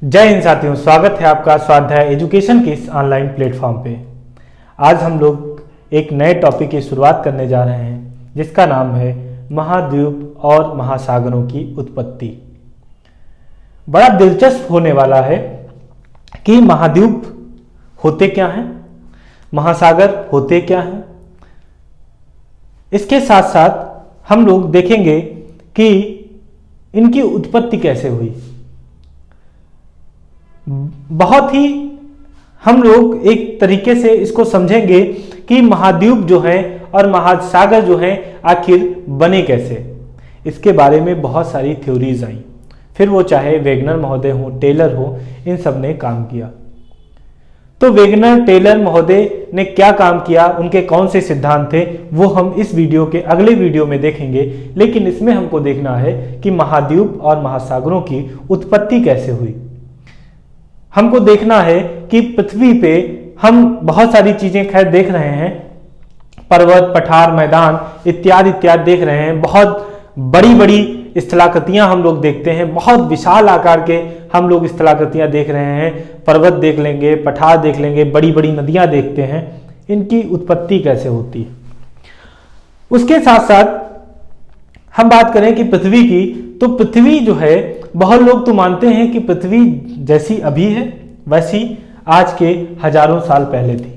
जय हिंद साथियों, स्वागत है आपका स्वाध्याय एजुकेशन के इस ऑनलाइन प्लेटफॉर्म पे। आज हम लोग एक नए टॉपिक की शुरुआत करने जा रहे हैं जिसका नाम है महाद्वीप और महासागरों की उत्पत्ति। बड़ा दिलचस्प होने वाला है कि महाद्वीप होते क्या हैं, महासागर होते क्या हैं। इसके साथ साथ हम लोग देखेंगे कि इनकी उत्पत्ति कैसे हुई। बहुत ही हम लोग एक तरीके से इसको समझेंगे कि महाद्वीप जो है और महासागर जो है आखिर बने कैसे। इसके बारे में बहुत सारी थ्योरीज आई, फिर वो चाहे वेगनर महोदय हो, टेलर हो, इन सब ने काम किया। तो वेगनर, टेलर महोदय ने क्या काम किया, उनके कौन से सिद्धांत थे, वो हम इस वीडियो के अगले वीडियो में देखेंगे। लेकिन इसमें हमको देखना है कि महाद्वीप और महासागरों की उत्पत्ति कैसे हुई। हमको देखना है कि पृथ्वी पे हम बहुत सारी चीजें खैर देख रहे हैं, पर्वत, पठार, मैदान इत्यादि इत्यादि देख रहे हैं। बहुत बड़ी बड़ी स्थलाकृतियां हम लोग देखते हैं, बहुत विशाल आकार के हम लोग स्थलाकृतियां देख रहे हैं। पर्वत देख लेंगे, पठार देख लेंगे, बड़ी बड़ी नदियां देखते हैं। इनकी उत्पत्ति कैसे होती है। उसके साथ साथ हम बात करें कि पृथ्वी की, तो पृथ्वी जो है बहुत लोग तो मानते हैं कि पृथ्वी जैसी अभी है वैसी आज के हजारों साल पहले थी।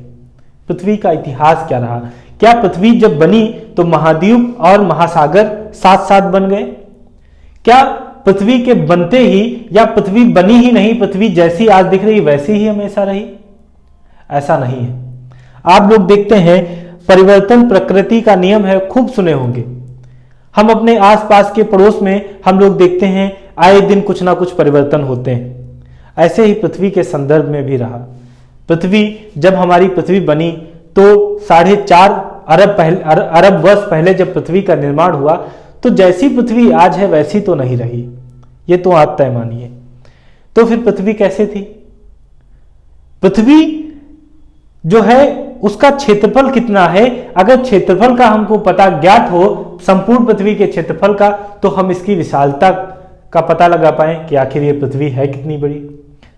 पृथ्वी का इतिहास क्या रहा, क्या पृथ्वी जब बनी तो महाद्वीप और महासागर साथ साथ बन गए, क्या पृथ्वी के बनते ही या पृथ्वी बनी ही नहीं, पृथ्वी जैसी आज दिख रही वैसी ही हमेशा रही। ऐसा नहीं है। आप लोग देखते हैं परिवर्तन प्रकृति का नियम है, खूब सुने होंगे। हम अपने आसपास के पड़ोस में हम लोग देखते हैं आए दिन कुछ ना कुछ परिवर्तन होते हैं। ऐसे ही पृथ्वी के संदर्भ में भी रहा। पृथ्वी जब हमारी पृथ्वी बनी तो 4.5 अरब वर्ष पहले जब पृथ्वी का निर्माण हुआ तो जैसी पृथ्वी आज है वैसी तो नहीं रही, ये तो आप तय मानिए। तो फिर पृथ्वी कैसे थी। पृथ्वी जो है उसका क्षेत्रफल कितना है, अगर क्षेत्रफल का हमको पता ज्ञात हो, संपूर्ण पृथ्वी के क्षेत्रफल का, तो हम इसकी विशालता का पता लगा पाए कि आखिर ये पृथ्वी है कितनी बड़ी।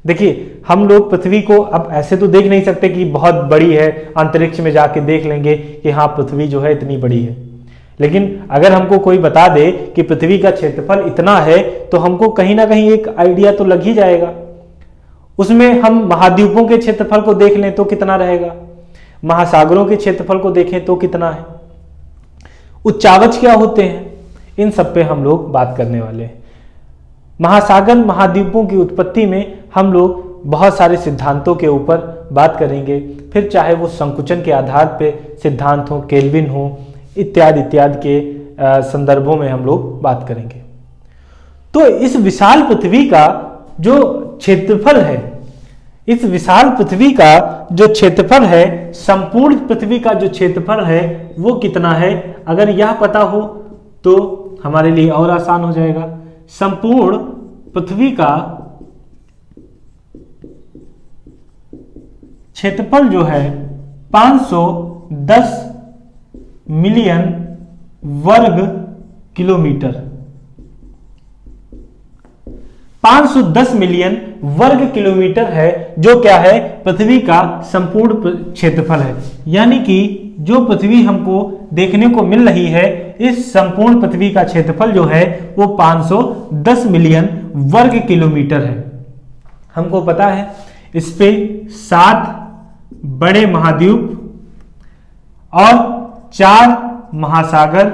देखिए, हम लोग पृथ्वी को अब ऐसे तो देख नहीं सकते कि बहुत बड़ी है, अंतरिक्ष में जाके देख लेंगे कि हाँ पृथ्वी जो है इतनी बड़ी है। लेकिन अगर हमको कोई बता दे कि पृथ्वी का क्षेत्रफल इतना है तो हमको कहीं ना कहीं एक आइडिया तो लग ही जाएगा। उसमें हम महाद्वीपों के क्षेत्रफल को देख लें तो कितना रहेगा, महासागरों के क्षेत्रफल को देखें तो कितना है, उच्चावच क्या होते हैं, इन सब पे हम लोग बात करने वाले हैं। महासागर महाद्वीपों की उत्पत्ति में हम लोग बहुत सारे सिद्धांतों के ऊपर बात करेंगे, फिर चाहे वो संकुचन के आधार पे सिद्धांत हो, केल्विन हो, इत्यादि इत्यादि के संदर्भों में हम लोग बात करेंगे। तो इस विशाल पृथ्वी का जो क्षेत्रफल है, इस विशाल पृथ्वी का जो क्षेत्रफल है, संपूर्ण पृथ्वी का जो क्षेत्रफल है वो कितना है, अगर यह पता हो तो हमारे लिए और आसान हो जाएगा। संपूर्ण पृथ्वी का क्षेत्रफल जो है 510 मिलियन वर्ग किलोमीटर, 510 मिलियन वर्ग किलोमीटर है, जो क्या है, पृथ्वी का संपूर्ण क्षेत्रफल है। यानी कि जो पृथ्वी हमको देखने को मिल रही है, इस संपूर्ण पृथ्वी का क्षेत्रफल जो है वो 510 मिलियन वर्ग किलोमीटर है। हमको पता है इस पे 7 बड़े महाद्वीप और 4 महासागर,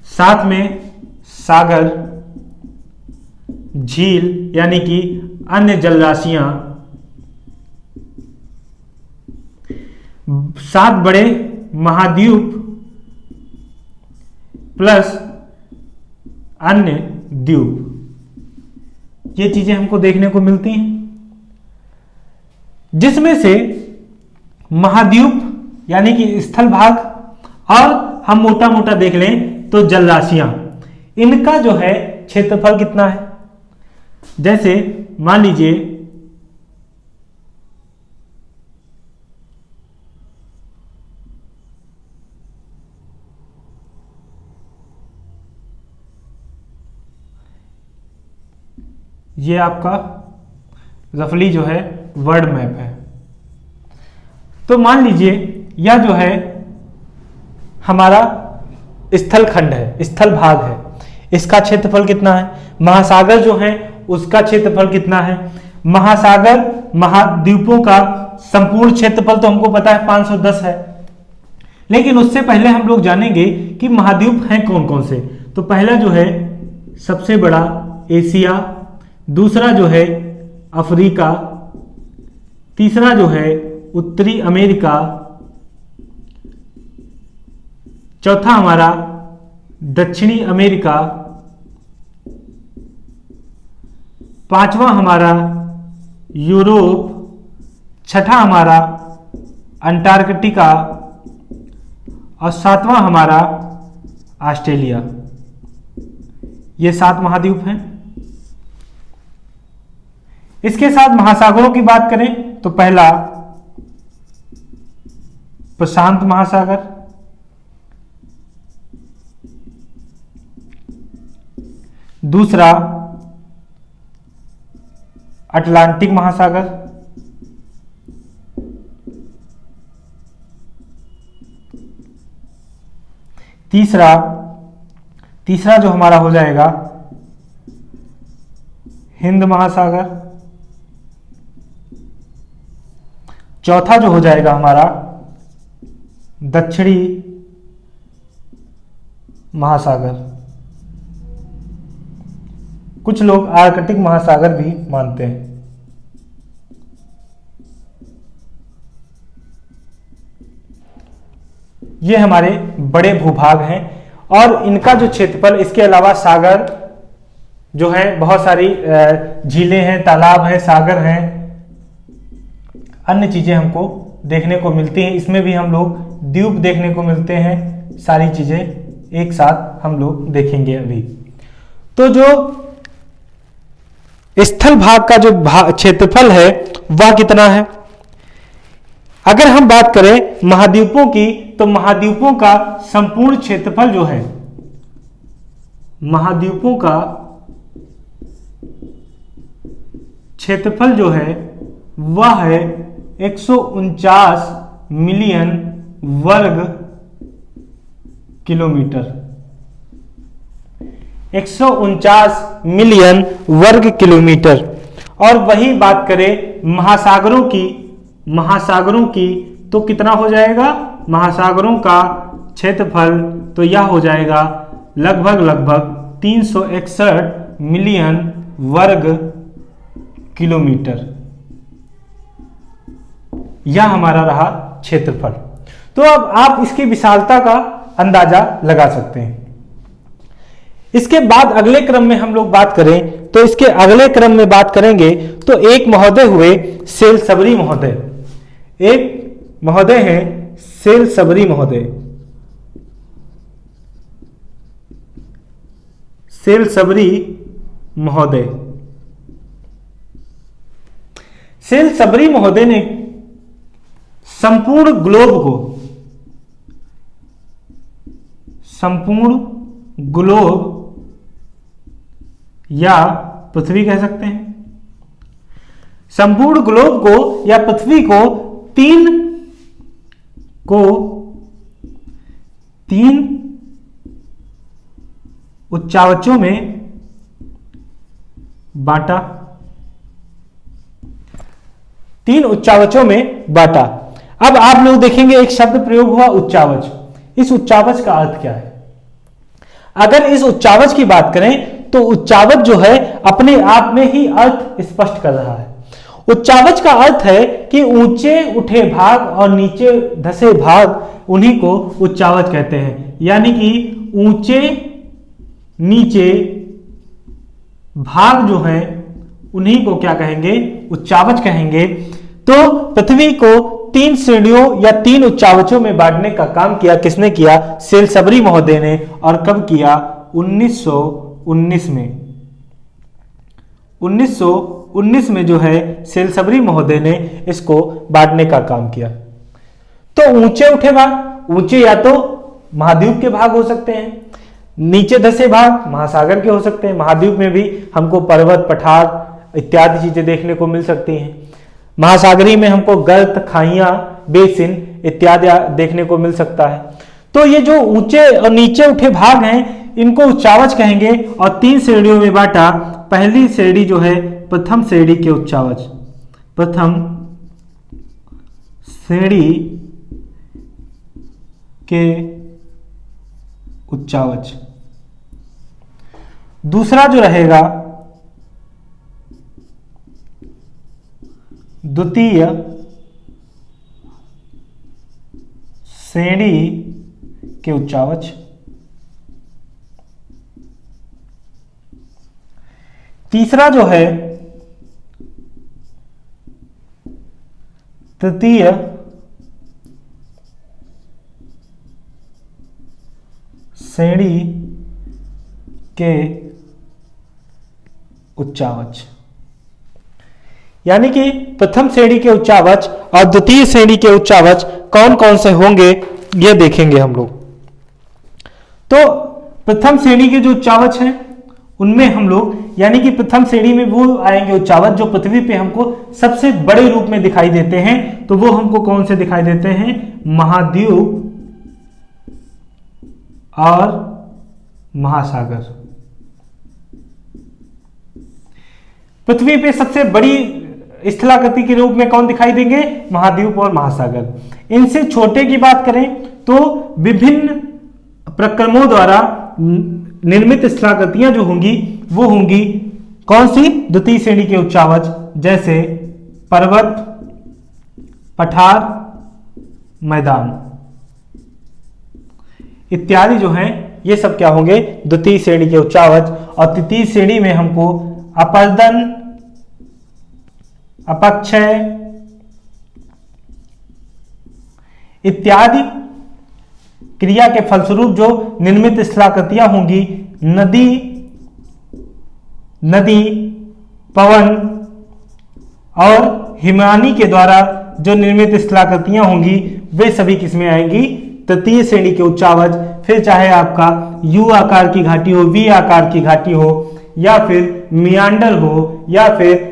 साथ में सागर, झील यानी कि अन्य जलराशियां, 7 बड़े महाद्वीप प्लस अन्य द्वीप, ये चीजें हमको देखने को मिलती हैं। जिसमें से महाद्वीप यानी कि स्थल भाग, और हम मोटा मोटा देख लें तो जलराशियां, इनका जो है क्षेत्रफल कितना है। जैसे मान लीजिए ये आपका रफली जो है वर्ल्ड मैप है। तो मान लीजिए यह जो है हमारा स्थल खंड है, स्थल भाग है, इसका क्षेत्रफल कितना है, महासागर जो है उसका क्षेत्रफल कितना है, महासागर महाद्वीपों का संपूर्ण क्षेत्रफल तो हमको पता है 510 है। लेकिन उससे पहले हम लोग जानेंगे कि महाद्वीप हैं कौन कौन से। तो पहला जो है सबसे बड़ा एशिया, दूसरा जो है अफ्रीका, तीसरा जो है उत्तरी अमेरिका, चौथा हमारा दक्षिणी अमेरिका, पांचवा हमारा यूरोप, छठा हमारा अंटार्कटिका और सातवां हमारा ऑस्ट्रेलिया। ये 7 महाद्वीप हैं। इसके साथ महासागरों की बात करें तो पहला प्रशांत महासागर, दूसरा अटलांटिक महासागर, तीसरा जो हमारा हो जाएगा हिंद महासागर, चौथा जो हो जाएगा हमारा दक्षिणी महासागर। कुछ लोग आर्कटिक महासागर भी मानते हैं। ये हमारे बड़े भूभाग हैं और इनका जो क्षेत्रफल, इसके अलावा सागर जो है, बहुत सारी झीलें हैं, तालाब हैं, सागर हैं, अन्य चीजें हमको देखने को मिलती हैं। इसमें भी हम लोग द्वीप देखने को मिलते हैं। सारी चीजें एक साथ हम लोग देखेंगे अभी। तो जो स्थल भाग का जो क्षेत्रफल है वह कितना है? अगर हम बात करें महाद्वीपों की, तो महाद्वीपों का संपूर्ण क्षेत्रफल जो है, महाद्वीपों का क्षेत्रफल जो है वह है 149 मिलियन वर्ग किलोमीटर। 149 मिलियन वर्ग किलोमीटर। और वही बात करें महासागरों की तो कितना हो जाएगा? महासागरों का क्षेत्रफल तो यह हो जाएगा लगभग 361 मिलियन वर्ग किलोमीटर। यह हमारा रहा क्षेत्रफल। तो अब आप इसकी विशालता का अंदाजा लगा सकते हैं। इसके बाद अगले क्रम में हम लोग बात करें तो इसके अगले क्रम में बात करेंगे तो एक महोदय हुए सेलसबरी महोदय। एक महोदय हैं सेलसबरी महोदय। सेलसबरी महोदय, सेलसबरी महोदय ने संपूर्ण ग्लोब या पृथ्वी कह सकते हैं, संपूर्ण ग्लोब को या पृथ्वी को तीन उच्चावचों में बांटा। 3 उच्चावचों में बांटा। अब आप लोग देखेंगे एक शब्द प्रयोग हुआ उच्चावच। इस उच्चावच का अर्थ क्या है? अगर इस उच्चावच की बात करें तो उच्चावच जो है अपने आप में ही अर्थ स्पष्ट कर रहा है। उच्चावच का अर्थ है कि ऊंचे उठे भाग और नीचे धसे भाग, उन्हीं को उच्चावच कहते हैं। यानी कि ऊंचे नीचे भाग जो हैं उन्हीं को क्या कहेंगे? उच्चावच कहेंगे। तो पृथ्वी को 3 श्रेणियों या 3 उच्चावचों में बांटने का काम किया किसने किया? सेलसबरी महोदय ने। और कब किया? 1919 में। 1919 में जो है सेलसबरी महोदय ने इसको बांटने का काम किया। तो ऊंचे उठे भाग, ऊंचे या तो महाद्वीप के भाग हो सकते हैं, नीचे धसे भाग महासागर के हो सकते हैं। महाद्वीप में भी हमको पर्वत, पठार इत्यादि चीजें देखने को मिल सकती हैं। महासागरी में हमको गर्त, खाइयां, बेसिन इत्यादि देखने को मिल सकता है। तो ये जो ऊंचे और नीचे उठे भाग हैं इनको उच्चावच कहेंगे। और 3 श्रेणियों में बांटा। पहली श्रेणी जो है प्रथम श्रेणी के उच्चावच, प्रथम श्रेणी के उच्चावच। दूसरा जो रहेगा द्वितीय श्रेणी के उच्चावच। तीसरा जो है तृतीय श्रेणी के उच्चावच। यानी कि प्रथम श्रेणी के उच्चावच और द्वितीय श्रेणी के उच्चावच कौन कौन से होंगे ये देखेंगे हम लोग। तो प्रथम श्रेणी के जो उच्चावच हैं उनमें हम लोग, यानी कि प्रथम श्रेणी में वो आएंगे उच्चावच जो पृथ्वी पे हमको सबसे बड़े रूप में दिखाई देते हैं। तो वो हमको कौन से दिखाई देते हैं? महाद्वीप और महासागर। पृथ्वी पे सबसे बड़ी स्थलाकृति के रूप में कौन दिखाई देंगे? महाद्वीप और महासागर। इनसे छोटे की बात करें तो विभिन्न प्रक्रमों द्वारा निर्मित स्थलाकृतियां जो होंगी वो होंगी कौन सी? द्वितीय श्रेणी के उच्चावच, जैसे पर्वत, पठार, मैदान इत्यादि जो हैं ये सब क्या होंगे? द्वितीय श्रेणी के उच्चावच। और तृतीय श्रेणी में हमको अपर्दन, अपक्षय इत्यादि क्रिया के फलस्वरूप जो निर्मित स्थलाकृतियां होंगी, नदी, पवन और हिमानी के द्वारा जो निर्मित स्थलाकृतियां होंगी वे सभी किसमें आएंगी? तृतीय श्रेणी के उच्चावच। फिर चाहे आपका यू आकार की घाटी हो, वी आकार की घाटी हो, या फिर मियांडर हो, या फिर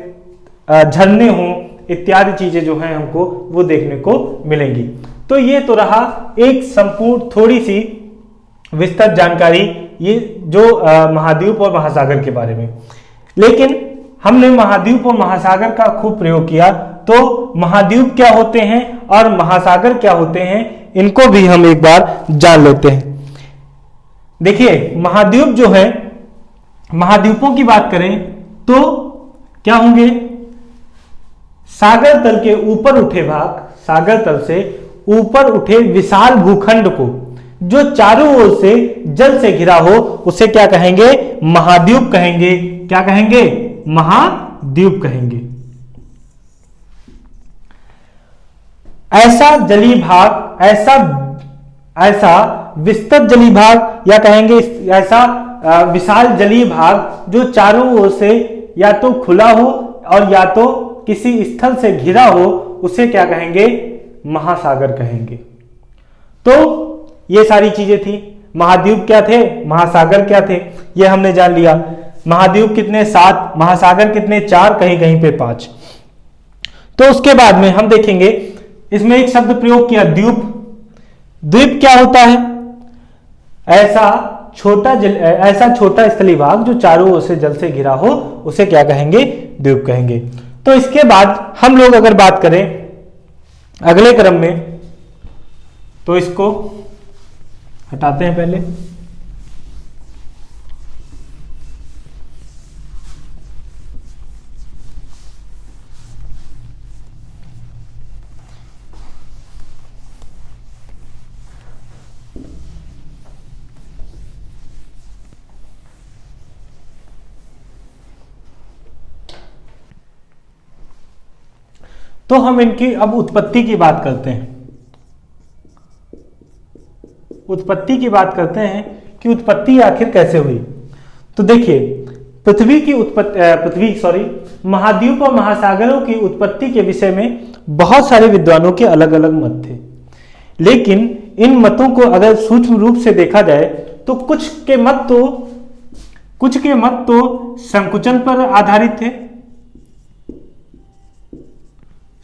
झरने हो, इत्यादि चीजें जो हैं हमको वो देखने को मिलेंगी। तो ये तो रहा एक संपूर्ण थोड़ी सी विस्तृत जानकारी ये जो महाद्वीप और महासागर के बारे में। लेकिन हमने महाद्वीप और महासागर का खूब प्रयोग किया, तो महाद्वीप क्या होते हैं और महासागर क्या होते हैं इनको भी हम एक बार जान लेते हैं। देखिए महाद्वीप जो है, महाद्वीपों की बात करें तो क्या होंगे? सागर तल के ऊपर उठे भाग, सागर तल से ऊपर उठे विशाल भूखंड को जो चारों ओर से जल से घिरा हो उसे क्या कहेंगे? महाद्वीप कहेंगे। क्या कहेंगे? महाद्वीप कहेंगे। ऐसा जलीय भाग, ऐसा विस्तृत जलीय भाग या कहेंगे ऐसा विशाल जलीय भाग जो चारों ओर से या तो खुला हो और या तो किसी स्थल से घिरा हो उसे क्या कहेंगे? महासागर कहेंगे। तो ये सारी चीजें थी। महाद्वीप क्या थे, महासागर क्या थे, ये हमने जान लिया। महाद्वीप कितने? 7, महासागर कितने? 4, कहीं कहीं पे 5। तो उसके बाद में हम देखेंगे इसमें एक शब्द प्रयोग किया, द्वीप। द्वीप क्या होता है? ऐसा छोटा स्थलीय भाग जो चारों ओर से जल से घिरा हो उसे क्या कहेंगे? द्वीप कहेंगे। तो इसके बाद हम लोग अगर बात करें अगले क्रम में तो इसको हटाते हैं पहले। तो हम इनकी अब उत्पत्ति की बात करते हैं। उत्पत्ति की बात करते हैं कि उत्पत्ति आखिर कैसे हुई। तो देखिए महाद्वीप और महासागरों की उत्पत्ति के विषय में बहुत सारे विद्वानों के अलग अलग मत थे, लेकिन इन मतों को अगर सूक्ष्म रूप से देखा जाए तो कुछ के मत तो संकुचन पर आधारित थे,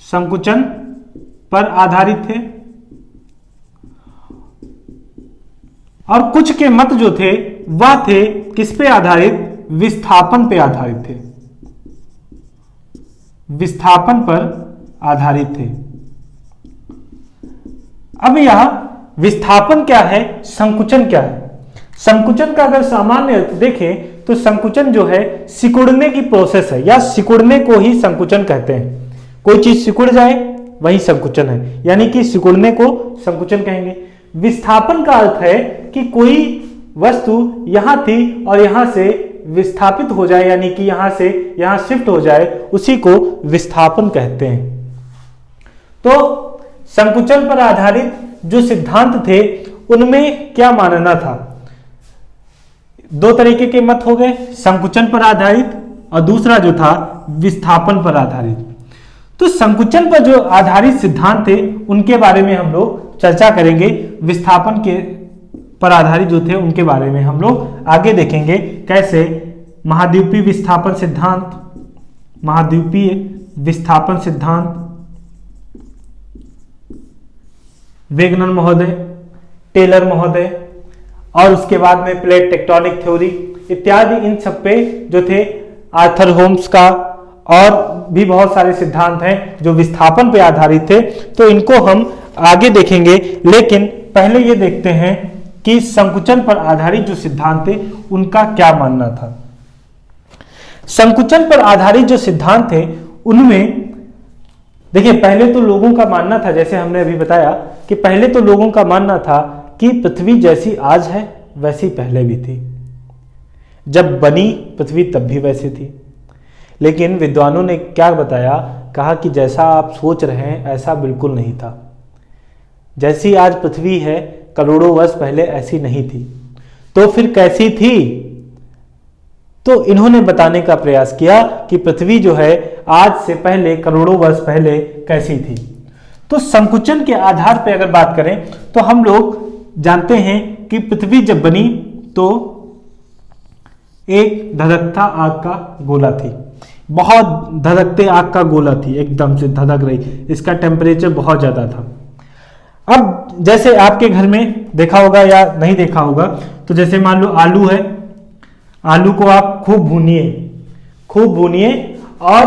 संकुचन पर आधारित थे, और कुछ के मत जो थे वह थे किस पे आधारित, विस्थापन पे आधारित थे, विस्थापन पर आधारित थे। अब यह विस्थापन क्या है, संकुचन क्या है? संकुचन का अगर सामान्य अर्थ देखें तो संकुचन जो है सिकुड़ने की प्रोसेस है, या सिकुड़ने को ही संकुचन कहते हैं। कोई चीज सिकुड़ जाए वही संकुचन है, यानी कि सिकुड़ने को संकुचन कहेंगे। विस्थापन का अर्थ है कि कोई वस्तु यहां थी और यहां से विस्थापित हो जाए, यानी कि यहां से यहां शिफ्ट हो जाए, उसी को विस्थापन कहते हैं। तो संकुचन पर आधारित जो सिद्धांत थे उनमें क्या मानना था? दो तरीके के मत हो गए, संकुचन पर आधारित और दूसरा जो था विस्थापन पर आधारित। तो संकुचन पर जो आधारित सिद्धांत थे उनके बारे में हम लोग चर्चा करेंगे, विस्थापन के पर आधारित जो थे उनके बारे में हम लोग आगे देखेंगे। कैसे? महाद्वीपीय विस्थापन सिद्धांत, महाद्वीपीय विस्थापन सिद्धांत, वेगनर महोदय, टेलर महोदय, और उसके बाद में प्लेट टेक्टोनिक थ्योरी इत्यादि, इन सब पे जो थे आर्थर होम्स का और भी बहुत सारे सिद्धांत हैं जो विस्थापन पे आधारित थे। तो इनको हम आगे देखेंगे, लेकिन पहले ये देखते हैं कि संकुचन पर आधारित जो सिद्धांत थे उनका क्या मानना था। संकुचन पर आधारित जो सिद्धांत थे उनमें देखिए, पहले तो लोगों का मानना था, जैसे हमने अभी बताया कि पहले तो लोगों का मानना था कि पृथ्वी जैसी आज है वैसी पहले भी थी, जब बनी पृथ्वी तब भी वैसी थी। लेकिन विद्वानों ने क्या बताया, कहा कि जैसा आप सोच रहे हैं ऐसा बिल्कुल नहीं था। जैसी आज पृथ्वी है करोड़ों वर्ष पहले ऐसी नहीं थी। तो फिर कैसी थी? तो इन्होंने बताने का प्रयास किया कि पृथ्वी जो है आज से पहले करोड़ों वर्ष पहले कैसी थी। तो संकुचन के आधार पर अगर बात करें तो हम लोग जानते हैं कि पृथ्वी जब बनी तो एक धधकता आग का गोला थी, बहुत धधकते आग का गोला थी, एकदम से धधक रही, इसका टेम्परेचर बहुत ज्यादा था। अब जैसे आपके घर में देखा होगा या नहीं देखा होगा, तो जैसे मान लो आलू है, आलू को आप खूब भूनिए और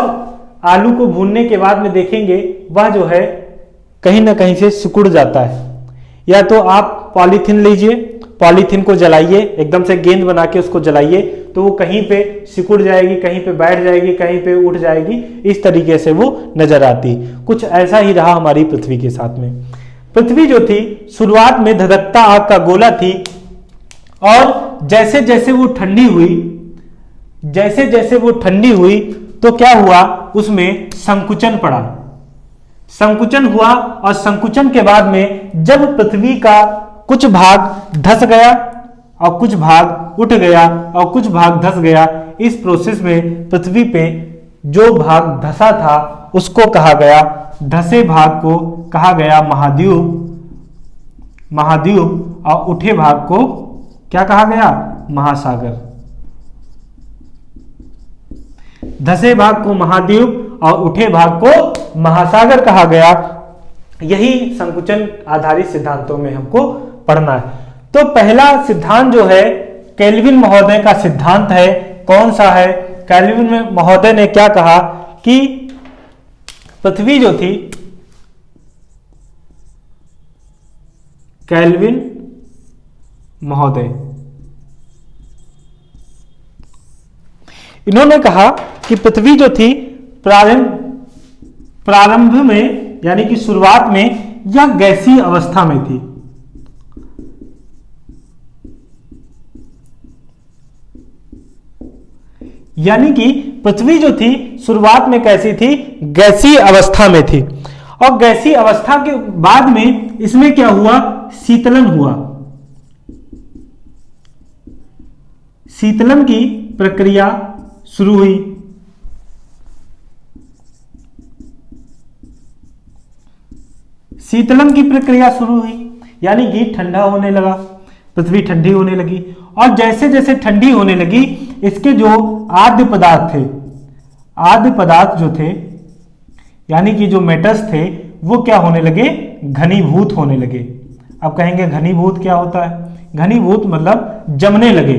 आलू को भूनने के बाद में देखेंगे वह जो है कहीं ना कहीं से सिकुड़ जाता है। या तो आप पॉलीथीन लीजिए, पॉलीथीन को जलाइए, एकदम से गेंद बना के उसको जलाइए, तो वो कहीं पे सिकुड़ जाएगी, कहीं पे बैठ जाएगी, कहीं पे उठ जाएगी, इस तरीके से वो नजर आती। कुछ ऐसा ही रहा हमारी पृथ्वी के साथ में। पृथ्वी जो थी शुरुआत में धधकता आग का गोला थी, और जैसे जैसे वो ठंडी हुई तो क्या हुआ, उसमें संकुचन पड़ा, संकुचन हुआ, और संकुचन के बाद में जब पृथ्वी का कुछ भाग धंस गया और कुछ भाग उठ गया और कुछ भाग धंस गया, इस प्रोसेस में पृथ्वी पे जो भाग धंसा था उसको कहा गया, धंसे भाग को कहा गया महाद्वीप, और उठे भाग को क्या कहा गया, महासागर। धंसे भाग को महाद्वीप और उठे भाग को महासागर कहा गया। यही संकुचन आधारित सिद्धांतों में हमको पढ़ना है। तो पहला सिद्धांत जो है केल्विन महोदय का सिद्धांत है। कौन सा है? केल्विन महोदय ने क्या कहा कि पृथ्वी जो थी, केल्विन महोदय, इन्होंने कहा कि पृथ्वी जो थी प्रारंभ में, यानी कि शुरुआत में यह गैसीय अवस्था में थी। यानी कि पृथ्वी जो थी शुरुआत में कैसी थी, गैसीय अवस्था में थी, और गैसीय अवस्था के बाद में इसमें क्या हुआ, शीतलन हुआ। शीतलन की प्रक्रिया शुरू हुई। शीतलन की प्रक्रिया शुरू हुई, यानी कि ठंडा होने लगा, पृथ्वी ठंडी होने लगी, और जैसे जैसे ठंडी होने लगी इसके जो आद्य पदार्थ थे, आद्य पदार्थ जो थे यानी कि जो मेटल्स थे वो क्या होने लगे, घनीभूत होने लगे। अब कहेंगे घनीभूत क्या होता है? घनीभूत मतलब जमने लगे,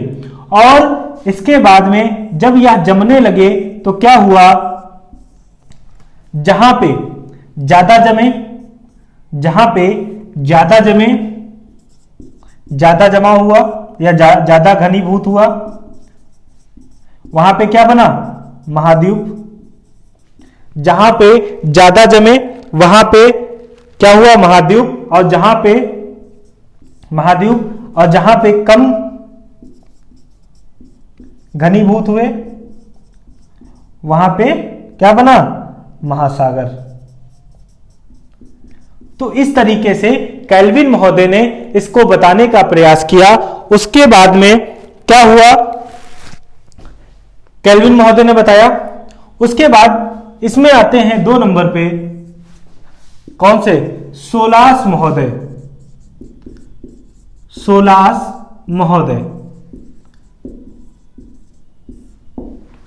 और इसके बाद में जब यह जमने लगे तो क्या हुआ, जहां पे ज्यादा जमे, जहां पे ज्यादा जमे, ज्यादा जमा हुआ या ज्यादा घनीभूत हुआ, वहां पे क्या बना, महाद्वीप। जहां पे ज्यादा जमे वहां पे क्या हुआ, महाद्वीप। और जहां पे महाद्वीप और जहां पे कम घनीभूत हुए वहां पे क्या बना, महासागर। तो इस तरीके से केल्विन महोदय ने इसको बताने का प्रयास किया। उसके बाद में क्या हुआ, केल्विन महोदय ने बताया। उसके बाद इसमें आते हैं 2 नंबर पे, कौन से, सोलास महोदय। सोलास महोदय,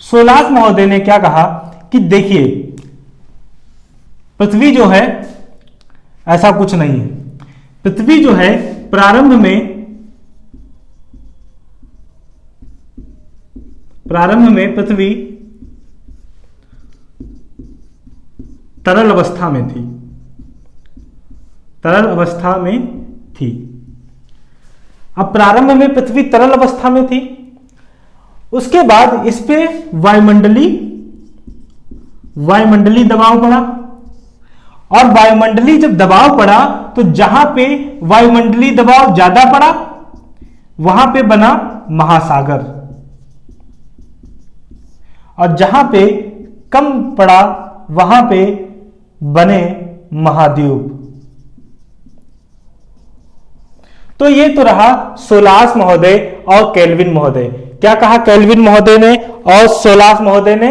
सोलास महोदय ने क्या कहा कि देखिए पृथ्वी जो है ऐसा कुछ नहीं है। पृथ्वी जो है प्रारंभ में पृथ्वी तरल अवस्था में थी, तरल अवस्था में थी। अब प्रारंभ में पृथ्वी तरल अवस्था में थी, उसके बाद इस पे वायुमंडलीय दबाव पड़ा, और वायुमंडलीय जब दबाव पड़ा तो जहां पे वायुमंडलीय दबाव ज्यादा पड़ा वहां पे बना महासागर, और जहां पे कम पड़ा वहां पे बने महाद्वीप। तो ये तो रहा सोलास महोदय और केल्विन महोदय। क्या कहा केल्विन महोदय ने और सोलास महोदय ने,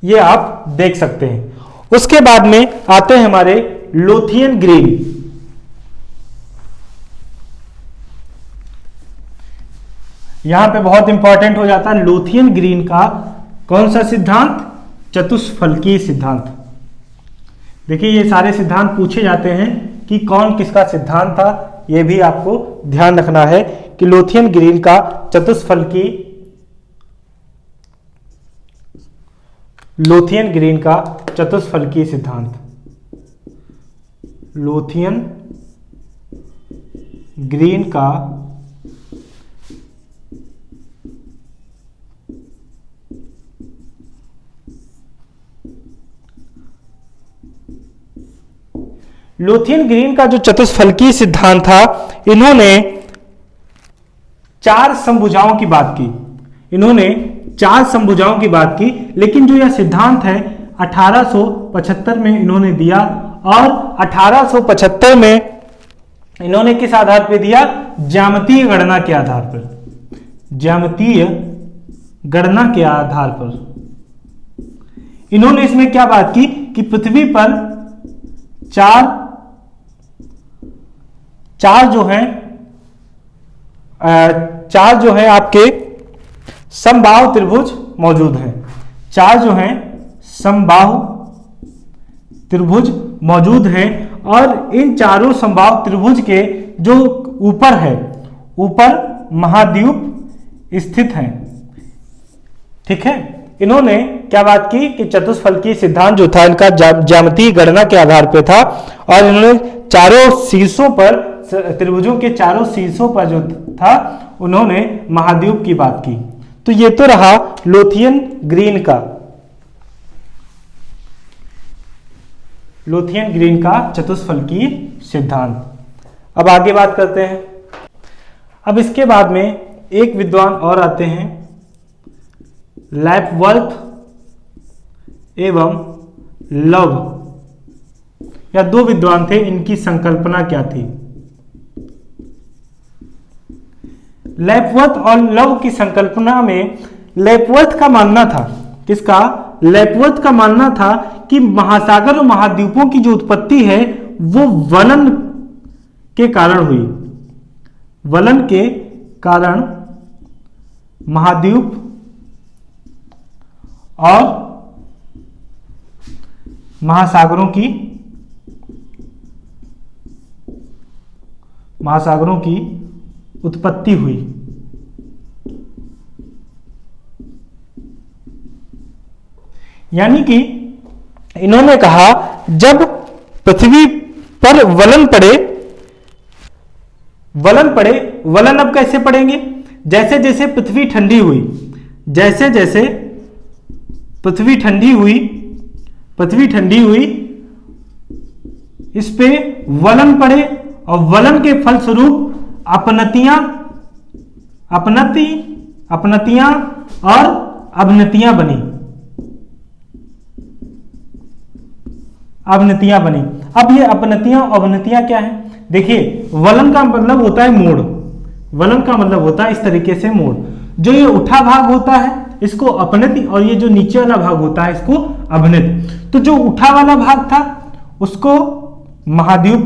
ये आप देख सकते हैं। उसके बाद में आते हैं हमारे लोथियन ग्रीन। यहां पे बहुत इंपॉर्टेंट हो जाता है लोथियन ग्रीन का कौन सा सिद्धांत, चतुष्फलकीय सिद्धांत। देखिए ये सारे सिद्धांत पूछे जाते हैं कि कौन किसका सिद्धांत था, यह भी आपको ध्यान रखना है कि लोथियन ग्रीन का चतुष्फलकीय, लोथियन ग्रीन का चतुष्फलकीय सिद्धांत, लोथियन ग्रीन का लोथियन ग्रीन का जो चतुष्फलकीय सिद्धांत था, इन्होंने 4 समभुजाओं की बात की, इन्होंने 4 समभुजाओं की बात की। लेकिन जो यह सिद्धांत है 1875 में इन्होंने दिया, और 1875 में इन्होंने किस आधार पर दिया, ज्यामितीय गणना के आधार पर, ज्यामितीय गणना के आधार पर। इन्होंने इसमें क्या बात की कि पृथ्वी पर चार जो है आपके समबाहु त्रिभुज मौजूद हैं, 4 जो हैं समबाहु त्रिभुज मौजूद हैं, और इन चारों समबाहु त्रिभुज के जो ऊपर है, ऊपर महाद्वीप स्थित हैं। ठीक है, इन्होंने क्या बात की कि चतुष्फलकीय सिद्धांत जो था इनका ज्यामितीय गणना के आधार पर था, और इन्होंने चारों शीर्षों पर, त्रिभुजों के चारों शीर्षों पर जो था उन्होंने महाद्वीप की बात की। तो ये तो रहा लोथियन ग्रीन का, लोथियन ग्रीन का चतुष्फलकीय सिद्धांत। अब आगे बात करते हैं। अब इसके बाद में एक विद्वान और आते हैं, लैपवर्थ एवं लव, या 2 विद्वान थे, इनकी संकल्पना क्या थी। लैपवर्थ और लव की संकल्पना में लैपवर्थ का मानना था, किसका, लैपवर्थ का मानना था कि महासागर और महाद्वीपों की जो उत्पत्ति है वो वनन के कारण हुई, वलन के कारण महाद्वीप और महासागरों की उत्पत्ति हुई। यानी कि इन्होंने कहा जब पृथ्वी पर वलन वलन अब कैसे पड़ेंगे, जैसे जैसे पृथ्वी ठंडी हुई, जैसे जैसे पृथ्वी ठंडी हुई इस पे वलन पड़े और वलन के फलस्वरूप अपनतियां और अवनतियां बनी। अब ये अपनतियां और अवनतियां क्या है? देखिए, वलन का मतलब होता है मोड़, वलन का मतलब होता है इस तरीके से मोड़। जो ये उठा भाग होता है इसको अपनति और ये जो नीचे वाला भाग होता है इसको अवनति। तो जो उठा वाला भाग था उसको महाद्वीप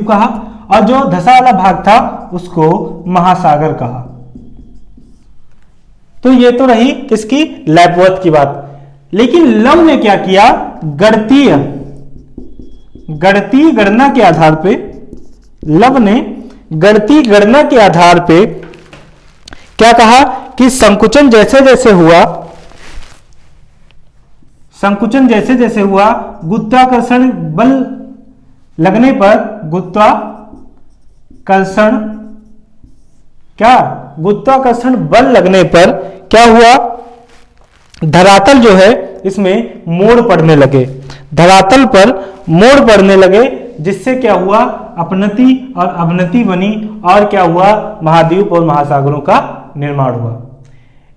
कहा और जो धसा वाला भाग था उसको महासागर कहा। तो ये तो रही इसकी लैपवर्थ की बात। लेकिन लव ने क्या किया? गणितीय गणना के आधार पे लव ने गणितीय गणना के आधार पे क्या कहा कि संकुचन जैसे जैसे हुआ गुरुत्वाकर्षण बल लगने पर गुरुत्वाकर्षण बल लगने पर क्या हुआ? धरातल जो है इसमें मोड़ पड़ने लगे, धरातल पर मोड़ पड़ने लगे, जिससे क्या हुआ? अपनति और अवनति बनी और क्या हुआ? महाद्वीप और महासागरों का निर्माण हुआ।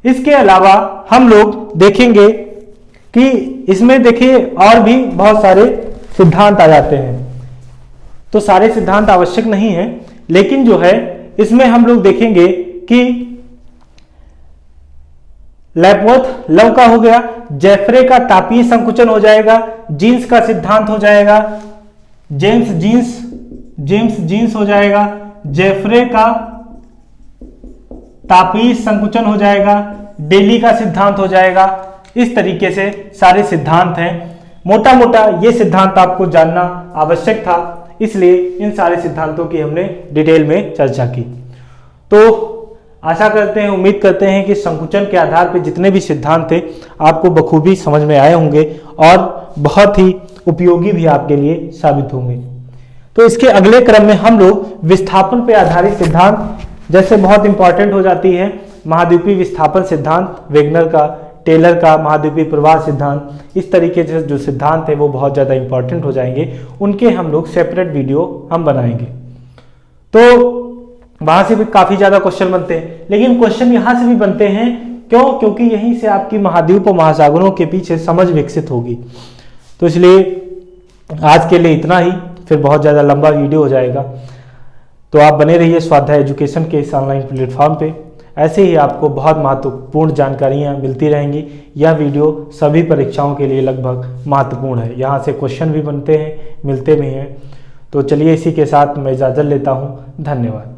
इसके अलावा हम लोग देखेंगे कि इसमें देखिए और भी बहुत सारे सिद्धांत आ जाते हैं। तो सारे सिद्धांत आवश्यक नहीं है, लेकिन जो है इसमें हम लोग देखेंगे कि लैपवर्थ लव का हो गया, जेफ्रे का तापीय संकुचन हो जाएगा, जीन्स का सिद्धांत हो जाएगा, जेम्स जीन्स हो जाएगा, जेफ्रे का तापीय संकुचन हो जाएगा, डेली का सिद्धांत हो जाएगा। इस तरीके से सारे सिद्धांत हैं। मोटा मोटा ये सिद्धांत आपको जानना आवश्यक था, इसलिए इन सारे सिद्धांतों की हमने डिटेल में चर्चा की। तो आशा करते हैं, उम्मीद करते हैं कि संकुचन के आधार पर जितने भी सिद्धांत थे आपको बखूबी समझ में आए होंगे और बहुत ही उपयोगी भी आपके लिए साबित होंगे। तो इसके अगले क्रम में हम लोग विस्थापन पर आधारित सिद्धांत, जैसे बहुत इंपॉर्टेंट हो जाती है महाद्वीपीय विस्थापन सिद्धांत, वेगनर का, टेलर का महाद्वीपीय प्रवाह सिद्धांत, इस तरीके से जो सिद्धांत है वो बहुत ज़्यादा इंपॉर्टेंट हो जाएंगे। उनके हम लोग सेपरेट वीडियो हम बनाएंगे। तो वहां से भी काफ़ी ज़्यादा क्वेश्चन बनते हैं, लेकिन क्वेश्चन यहाँ से भी बनते हैं। क्यों? क्योंकि यहीं से आपकी महाद्वीप और महासागरों के पीछे समझ विकसित होगी। तो इसलिए आज के लिए इतना ही, फिर बहुत ज़्यादा लंबा वीडियो हो जाएगा। तो आप बने रहिए स्वाध्याय एजुकेशन के इस ऑनलाइन प्लेटफॉर्म पे। ऐसे ही आपको बहुत महत्वपूर्ण जानकारियाँ मिलती रहेंगी। यह वीडियो सभी परीक्षाओं के लिए लगभग महत्वपूर्ण है। यहाँ से क्वेश्चन भी बनते हैं, मिलते भी हैं। तो चलिए इसी के साथ मैं इजाज़त लेता हूँ। धन्यवाद।